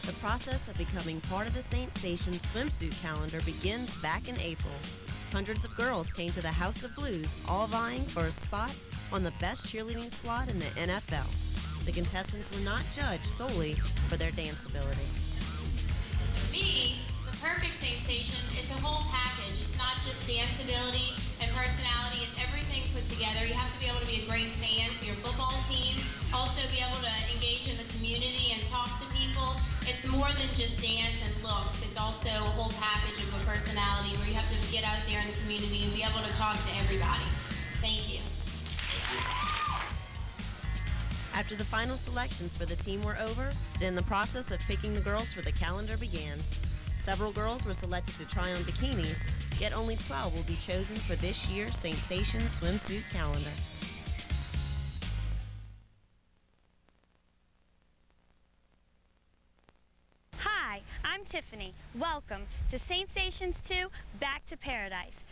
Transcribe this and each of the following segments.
The process of becoming part of the Saintsations swimsuit calendar begins back in April. Hundreds of girls came to the House of Blues, all vying for a spot on the best cheerleading squad in the NFL. The contestants were not judged solely for their dance ability. To me, the perfect Saintsation, it's a whole package. It's not just dance ability and personality, it's everything put together. You have to be able to be a great fan to your football team, also be able to engage in the community and talk to people. It's more than just dance and looks. It's also a whole package of a personality where you have to get out there in the community and be able to talk to everybody. Thank you. After the final selections for the team were over, then the process of picking the girls for the calendar began. Several girls were selected to try on bikinis, yet only 12 will be chosen for this year's Saintsations swimsuit calendar. Hi, I'm Tiffany. Welcome to Saintsations 2 Back to Paradise.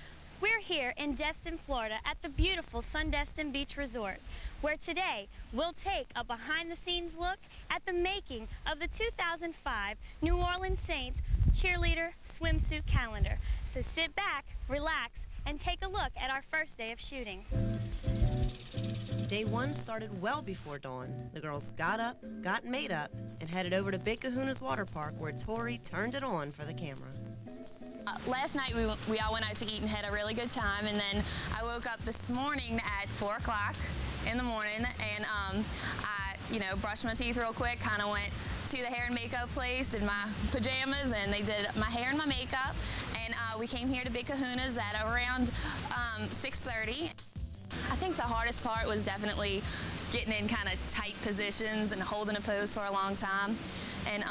We're here in Destin, Florida at the beautiful Sun-Destin Beach Resort, where today we'll take a behind-the-scenes look at the making of the 2005 New Orleans Saints cheerleader swimsuit calendar. So sit back, relax, and take a look at our first day of shooting. Day one started well before dawn. The girls got up, got made up, and headed over to Big Kahuna's water park where Tori turned it on for the camera. Last night we all went out to eat and had a really good time, and then I woke up this morning at 4 o'clock in the morning, and I brushed my teeth real quick, kind of went to the hair and makeup place in my pajamas, and they did my hair and my makeup, and we came here to Big Kahuna's at around 6:30. I think the hardest part was definitely getting in kind of tight positions and holding a pose for a long time. And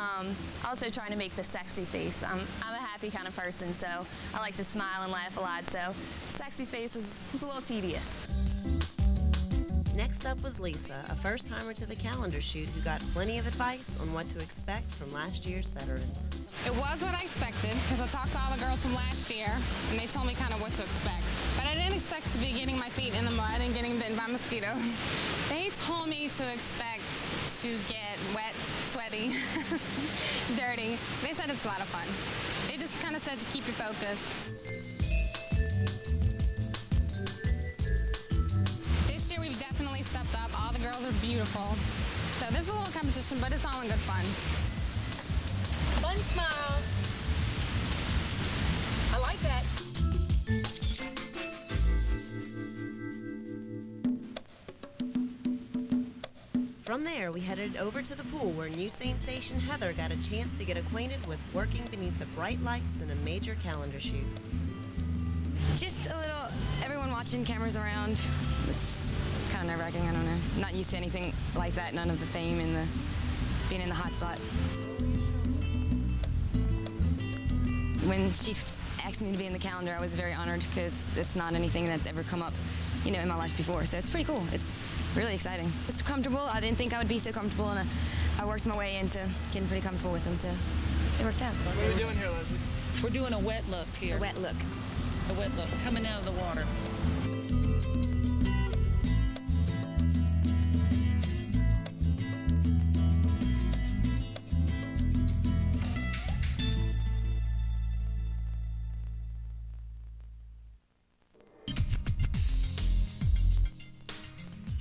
also trying to make the sexy face. I'm a happy kind of person, so I like to smile and laugh a lot, so sexy face was a little tedious. Next up was Lisa, a first-timer to the calendar shoot who got plenty of advice on what to expect from last year's veterans. It was what I expected, because I talked to all the girls from last year, and they told me kind of what to expect. But I didn't expect to be getting my feet in the mud and getting bitten by mosquitoes. They told me to expect to get wet, sweaty, dirty. They said it's a lot of fun. They just kind of said to keep your focus. This year we've definitely stepped up. All the girls are beautiful. So there's a little competition, but it's all in good fun. Fun smile. I like that. From there, we headed over to the pool where new Saintsation Heather got a chance to get acquainted with working beneath the bright lights in a major calendar shoot. Just a little, everyone watching, cameras around. It's kind of nerve-wracking, I don't know. Not used to anything like that, none of the fame and the being in the hot spot. When she asked me to be in the calendar, I was very honored because it's not anything that's ever come up, in my life before. So it's pretty cool. It's really exciting. It's comfortable. I didn't think I would be so comfortable, and I worked my way into getting pretty comfortable with them, so it worked out. What are we doing here, Leslie? We're doing a wet look here. A wet look. A wet look, coming out of the water.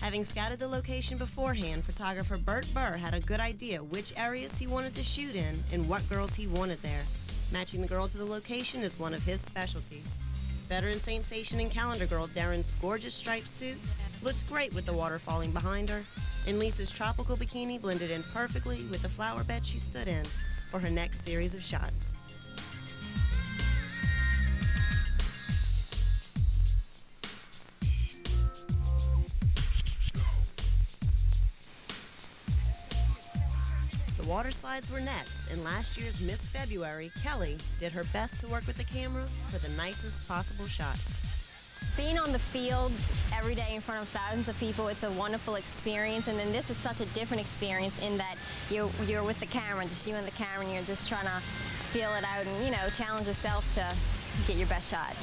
Having scouted the location beforehand, photographer Bert Burr had a good idea which areas he wanted to shoot in and what girls he wanted there. Matching the girl to the location is one of his specialties. Veteran Saintsation and calendar girl Darren's gorgeous striped suit looked great with the water falling behind her, and Lisa's tropical bikini blended in perfectly with the flower bed she stood in for her next series of shots. The water slides were next, and last year's Miss February, Kelly, did her best to work with the camera for the nicest possible shots. Being on the field every day in front of thousands of people, it's a wonderful experience, and then this is such a different experience in that you're with the camera, just you and the camera, and you're just trying to feel it out and, challenge yourself to get your best shot.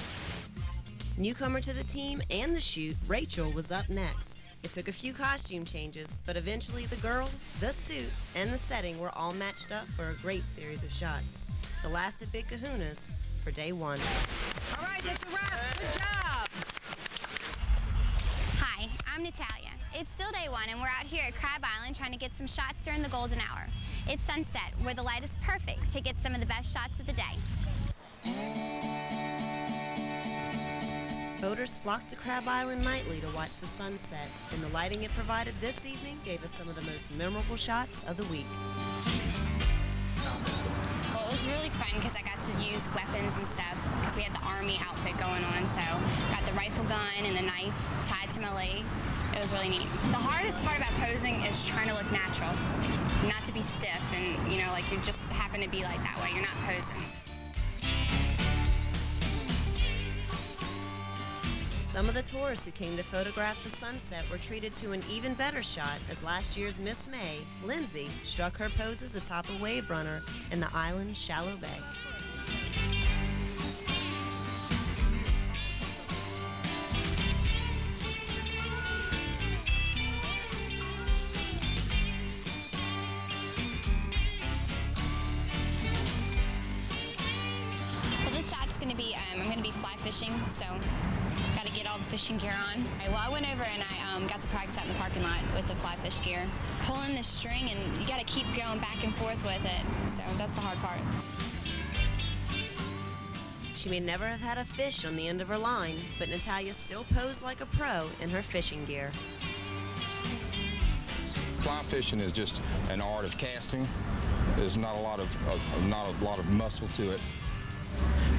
Newcomer to the team and the shoot, Rachel was up next. It took a few costume changes, but eventually the girl, the suit, and the setting were all matched up for a great series of shots. The last at Big Kahuna's for day one. All right, that's a wrap. Good job. Hi, I'm Natalia. It's still day one, and we're out here at Crab Island trying to get some shots during the golden hour. It's sunset, where the light is perfect to get some of the best shots of the day. Boaters flocked to Crab Island nightly to watch the sunset, and the lighting it provided this evening gave us some of the most memorable shots of the week. Well, it was really fun because I got to use weapons and stuff because we had the army outfit going on, so got the rifle gun and the knife tied to my leg. It was really neat. The hardest part about posing is trying to look natural, not to be stiff and, like you just happen to be like that way. You're not posing. Some of the tourists who came to photograph the sunset were treated to an even better shot as last year's Miss May, Lindsay, struck her poses atop a wave runner in the island's shallow bay. Well, this shot's going to be, I'm going to be fly fishing, so got to get all the fishing gear on. Well, I went over and I got to practice out in the parking lot with the fly fish gear. Pulling the string, and you got to keep going back and forth with it, so that's the hard part. She may never have had a fish on the end of her line, but Natalia still posed like a pro in her fishing gear. Fly fishing is just an art of casting. There's not a lot of muscle to it.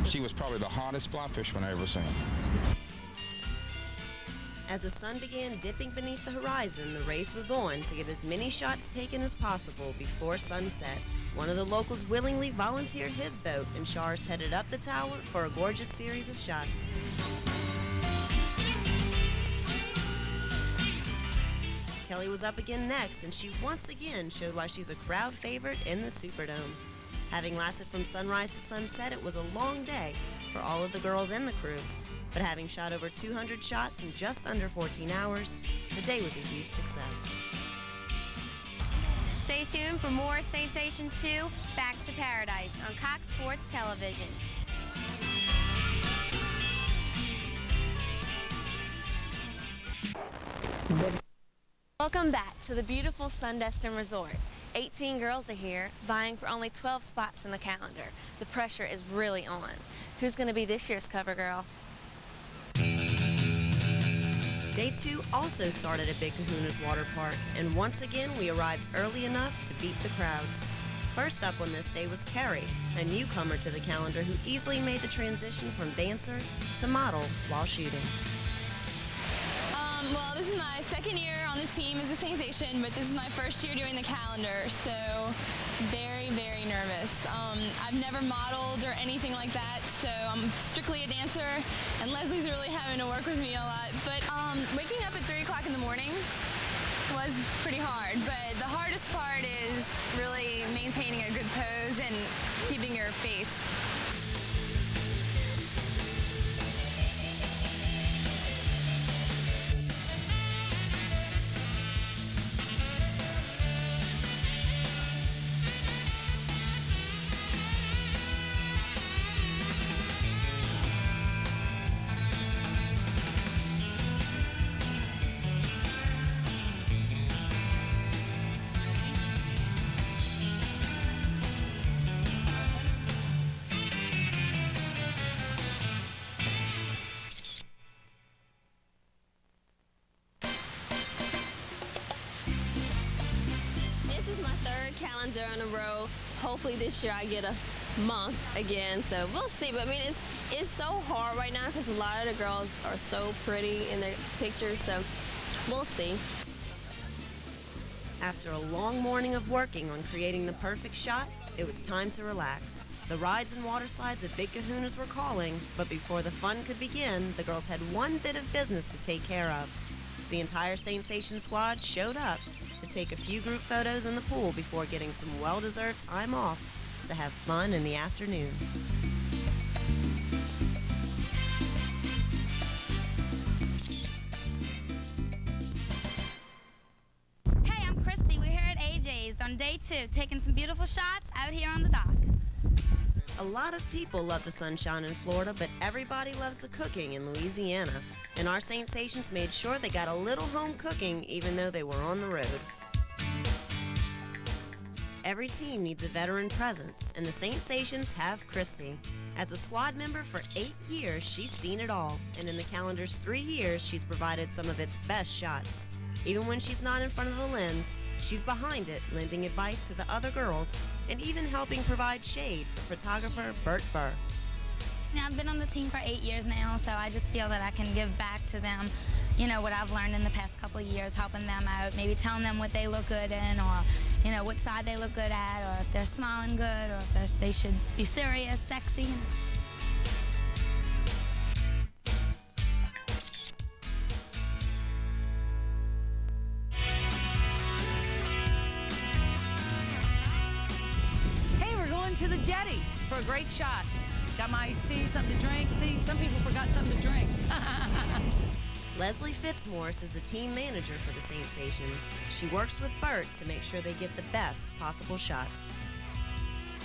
She was probably the hottest fly fisherman I ever seen. As the sun began dipping beneath the horizon, the race was on to get as many shots taken as possible before sunset. One of the locals willingly volunteered his boat, and Shars headed up the tower for a gorgeous series of shots. Kelly was up again next, and she once again showed why she's a crowd favorite in the Superdome. Having lasted from sunrise to sunset, it was a long day for all of the girls in the crew. But having shot over 200 shots in just under 14 hours, the day was a huge success. Stay tuned for more Saintsations 2 Back to Paradise on Cox Sports Television. Welcome back to the beautiful Sundestin Resort. 18 girls are here, vying for only 12 spots in the calendar. The pressure is really on. Who's going to be this year's cover girl? Day 2 also started at Big Kahuna's water park, and once again we arrived early enough to beat the crowds. First up on this day was Carrie, a newcomer to the calendar who easily made the transition from dancer to model while shooting. Well, this is my second year on the team as a Saintsation, but this is my first year doing the calendar, so very, very nervous. I've never modeled or anything like that, so I'm strictly a dancer, and Leslie's really having to work with me a lot. But waking up at 3 o'clock in the morning was pretty hard, but the hardest part is really maintaining a good pose and keeping your face. Calendar in a row. Hopefully this year I get a month again, so we'll see. But I mean, it's so hard right now because a lot of the girls are so pretty in their pictures, so we'll see. After a long morning of working on creating the perfect shot, it was time to relax. The rides and water slides at Big Kahuna's were calling, but before the fun could begin, the girls had one bit of business to take care of. The entire Saintsation squad showed up to take a few group photos in the pool before getting some well-deserved time off to have fun in the afternoon. too, taking some beautiful shots out here on the dock. A lot of people love the sunshine in Florida, but everybody loves the cooking in Louisiana. And our Saintsations made sure they got a little home cooking even though they were on the road. Every team needs a veteran presence, and the Saintsations have Christy. As a squad member for 8 years, she's seen it all, and in the calendar's 3 years, she's provided some of its best shots. Even when she's not in front of the lens, she's behind it, lending advice to the other girls, and even helping provide shade for photographer Bert Burr. Now, I've been on the team for 8 years now, so I just feel that I can give back to them, you know, what I've learned in the past couple of years, helping them out, maybe telling them what they look good in, or, you know, what side they look good at, or if they're smiling good, or if they should be serious, sexy. To the jetty for a great shot. Got my iced tea, something to drink. See, some people forgot something to drink. Leslie Fitzmorris is the team manager for the Saintsations. She works with Bert to make sure they get the best possible shots.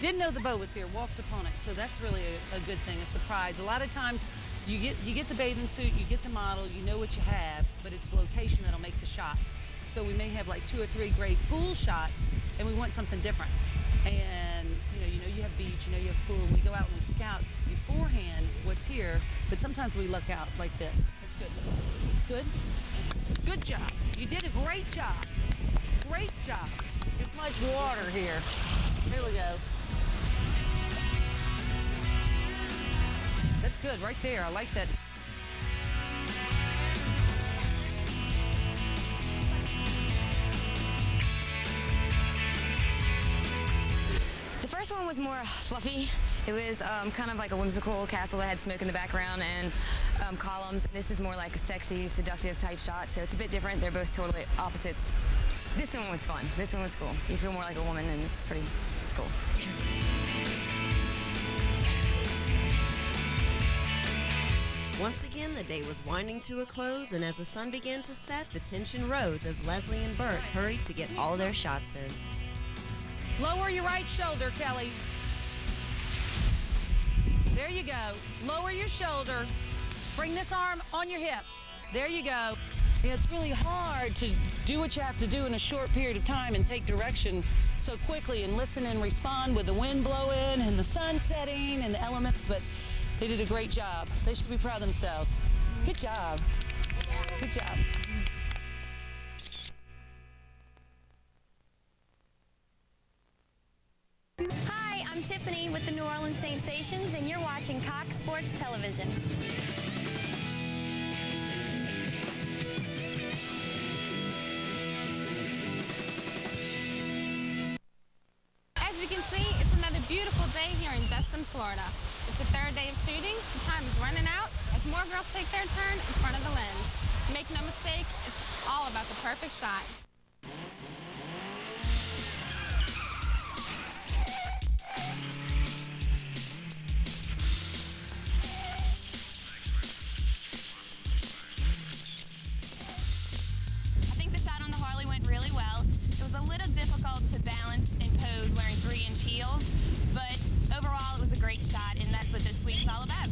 Didn't know the boat was here, walked upon it, so that's really a good thing, a surprise. A lot of times you get the bathing suit, you get the model, you know what you have, but it's the location that'll make the shot. So we may have like 2 or 3 great pool shots, and we want something different. And you know you have beach, you know you have pool, and we go out and we scout beforehand what's here, but sometimes we look out like this. It's good. It's good? Good job. You did a great job. Great job. Too much water here. Here we go. That's good right there. I like that. The first one was more fluffy. It was kind of like a whimsical castle that had smoke in the background and columns. This is more like a sexy, seductive type shot, so it's a bit different. They're both totally opposites. This one was fun. This one was cool. You feel more like a woman, and it's cool. Once again, the day was winding to a close, and as the sun began to set, the tension rose as Leslie and Bert hurried to get all their shots in. Lower your right shoulder, Kelly. There you go. Lower your shoulder. Bring this arm on your hips. There you go. It's really hard to do what you have to do in a short period of time and take direction so quickly and listen and respond with the wind blowing and the sun setting and the elements, but they did a great job. They should be proud of themselves. Good job. Good job. Hi, I'm Tiffany with the New Orleans Saintsations, and you're watching Cox Sports Television. As you can see, it's another beautiful day here in Destin, Florida. It's the 3rd day of shooting. The time is running out as more girls take their turn in front of the lens. Make no mistake, it's all about the perfect shot. I think the shot on the Harley went really well. It was a little difficult to balance and pose wearing 3-inch heels, but overall it was a great shot, and that's what this week's all about.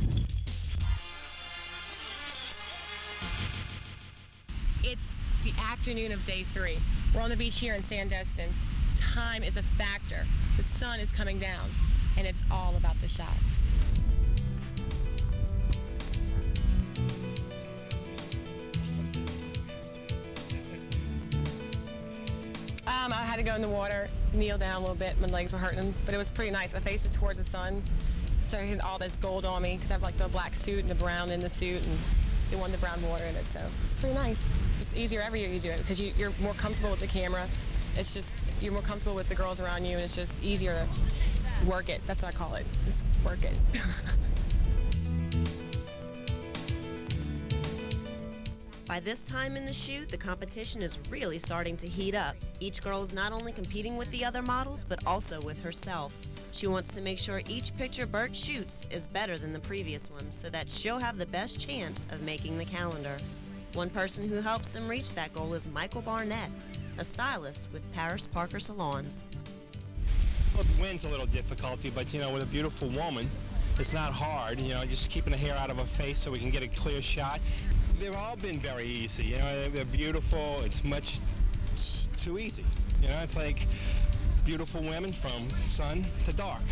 It's the afternoon of day 3. We're on the beach here in Sandestin. Time is a factor. The sun is coming down, and it's all about the shot. I had to go in the water, kneel down a little bit. My legs were hurting, but it was pretty nice. I faced it towards the sun, so I had all this gold on me because I have like the black suit and the brown in the suit, and they wanted the brown water in it, so it's pretty nice. It's easier every year you do it because you're more comfortable with the camera. It's just, you're more comfortable with the girls around you, and it's just easier to work it. That's what I call it, just work it. By this time in the shoot, the competition is really starting to heat up. Each girl is not only competing with the other models, but also with herself. She wants to make sure each picture Bert shoots is better than the previous one, so that she'll have the best chance of making the calendar. One person who helps them reach that goal is Michael Barnett, a stylist with Paris Parker Salons. wind's a little difficulty, but you know, with a beautiful woman, it's not hard. You know, just keeping the hair out of her face so we can get a clear shot. They've all been very easy. You know, they're beautiful. It's much too easy. You know, it's like beautiful women from sun to dark.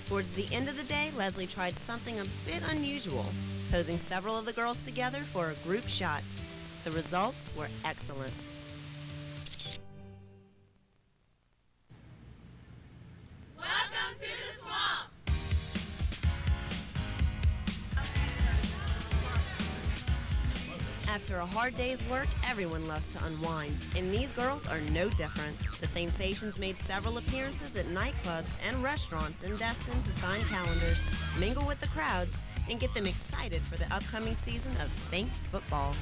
Towards the end of the day, Leslie tried something a bit unusual, posing several of the girls together for a group shot. The results were excellent. Welcome to the swamp. After a hard day's work, everyone loves to unwind, and these girls are no different. The Saintsations made several appearances at nightclubs and restaurants in Destin to sign calendars, mingle with the crowds, and get them excited for the upcoming season of Saints football.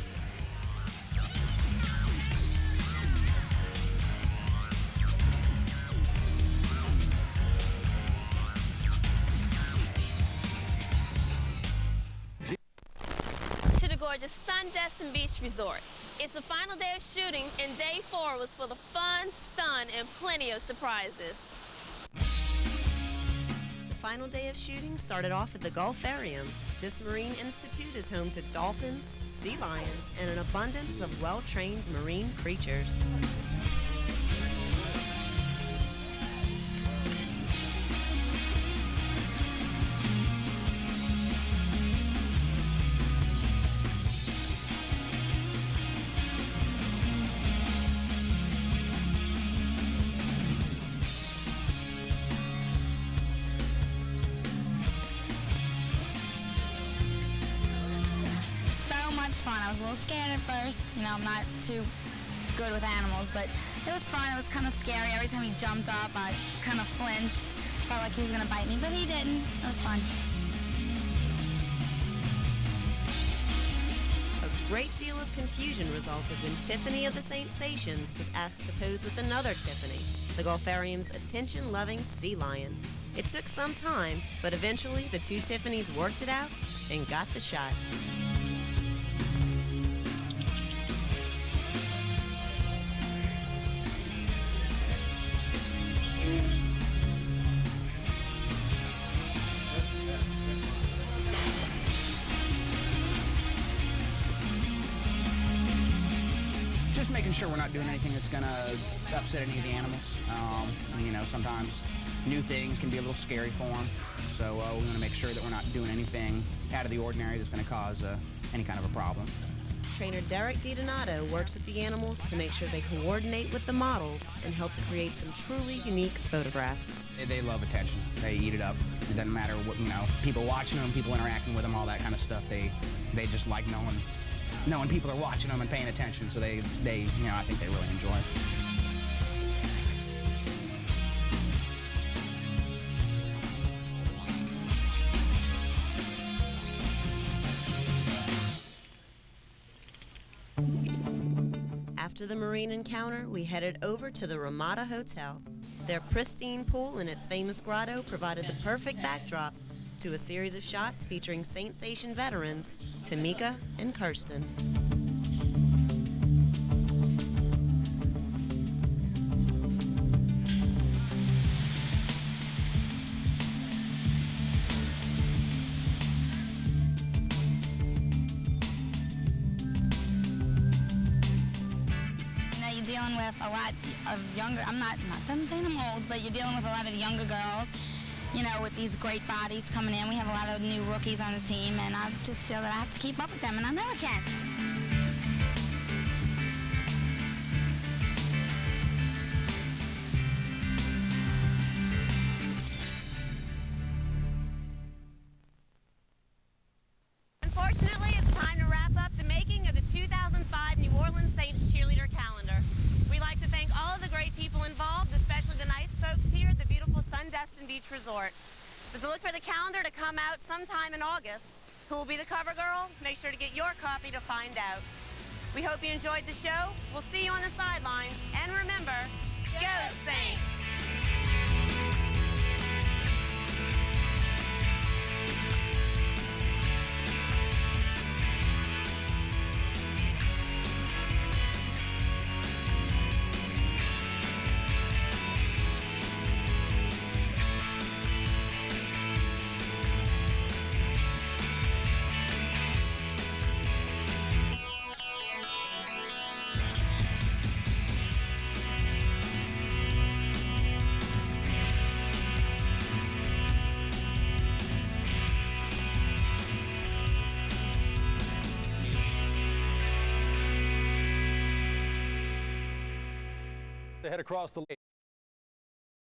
To the gorgeous Destin Beach Resort. It's the final day of shooting, and day 4 was full of fun, sun, and plenty of surprises. The final day of shooting started off at the Gulfarium. This marine institute is home to dolphins, sea lions, and an abundance of well-trained marine creatures. Fun. I was a little scared at first. You know, I'm not too good with animals, but it was fun. It was kind of scary. Every time he jumped up, I kind of flinched. Felt like he was going to bite me, but he didn't. It was fun. A great deal of confusion resulted when Tiffany of the Saintsations was asked to pose with another Tiffany, the Gulfarium's attention-loving sea lion. It took some time, but eventually the two Tiffany's worked it out and got the shot. Just making sure we're not doing anything that's going to upset any of the animals. You know, sometimes new things can be a little scary for them, so we want to make sure that we're not doing anything out of the ordinary that's going to cause any kind of a problem. Trainer Derek DiDonato works with the animals to make sure they coordinate with the models and help to create some truly unique photographs. They love attention. They eat it up. It doesn't matter what, you know, people watching them, people interacting with them, all that kind of stuff. They just like knowing people are watching them and paying attention, so they you know, I think they really enjoy it. After the marine encounter, we headed over to the Ramada Hotel. Their pristine pool and its famous grotto provided the perfect backdrop to a series of shots featuring Saintsation veterans Tamika and Kirsten. Dealing with a lot of younger, I'm not saying I'm old, but you're dealing with a lot of younger girls, you know, with these great bodies coming in. We have a lot of new rookies on the team, and I just feel that I have to keep up with them, and I know I can. Unfortunately, it's time to wrap up the making of the 2005 New Orleans Saints cheerleader calendar. We'd like to thank all of the great people involved, especially the nice folks here at the beautiful Destin Beach Resort. But to look for the calendar to come out sometime in August. Who will be the cover girl? Make sure to get your copy to find out. We hope you enjoyed the show. We'll see you on the sidelines. And remember, go Saints! to head across the lake.